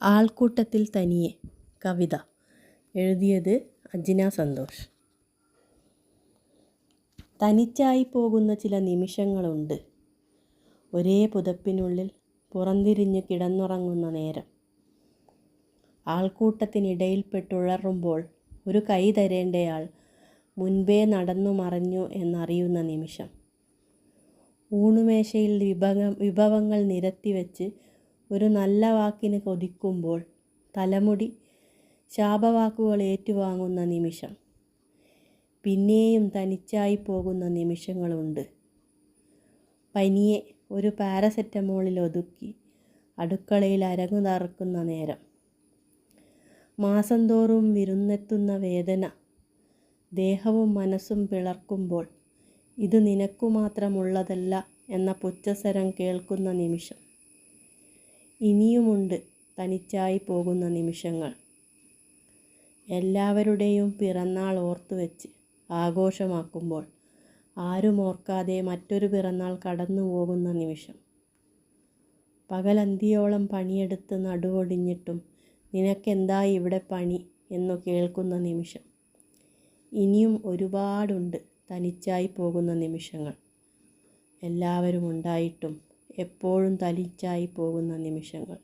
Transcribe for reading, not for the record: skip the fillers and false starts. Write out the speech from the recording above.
ആൾക്കൂട്ടത്തിൽ തനിയെ കവിത എഴുതിയത് അജ്ന സന്തോഷ്. തനിച്ചായി പോകുന്ന ചില നിമിഷങ്ങളുണ്ട്. ഒരേ പുതപ്പിനുള്ളിൽ പുറംതിരിഞ്ഞു കിടന്നുറങ്ങുന്ന നേരം. ആൾക്കൂട്ടത്തിനിടയിൽപ്പെട്ടുഴറുമ്പോൾ ഒരു കൈ തരേണ്ടയാൾ മുൻപേ നടന്നു മറഞ്ഞു എന്നറിയുന്ന നിമിഷം. ഊണുമേശയിൽ വിഭവങ്ങൾ നിരത്തിവെച്ച് ഒരു നല്ല വാക്കിന് കൊതിക്കുമ്പോൾ തലമുടി ശാപവാക്കുകൾ ഏറ്റുവാങ്ങുന്ന നിമിഷം. പിന്നെയും തനിച്ചായി പോകുന്ന നിമിഷങ്ങളുണ്ട്. പനിയെ ഒരു പാരസെറ്റമോളിൽ ഒതുക്കി അടുക്കളയിൽ അരങ്ങു തറക്കുന്ന നേരം. മാസം തോറും വിരുന്നെത്തുന്ന വേദന ദേഹവും മനസ്സും പിളർക്കുമ്പോൾ ഇത് നിനക്കു മാത്രമുള്ളതല്ല എന്ന പുച്ഛസ്വരം കേൾക്കുന്ന നിമിഷം. ഇനിയുമുണ്ട് തനിച്ചായി പോകുന്ന നിമിഷങ്ങൾ. എല്ലാവരുടെയും പിറന്നാൾ ഓർത്തുവെച്ച് ആഘോഷമാക്കുമ്പോൾ ആരും ഓർക്കാതെ മറ്റൊരു പിറന്നാൾ കടന്നു പോകുന്ന നിമിഷം. പകലന്തിയോളം പണിയെടുത്ത് നടുവൊടിഞ്ഞിട്ടും നിനക്കെന്താ ഇവിടെ പണി എന്നു കേൾക്കുന്ന നിമിഷം. ഇനിയും ഒരുപാടുണ്ട് തനിച്ചായി പോകുന്ന നിമിഷങ്ങൾ. എല്ലാവരും ഉണ്ടായിട്ടും എപ്പോഴും തനിച്ചായി പോകുന്ന നിമിഷങ്ങൾ.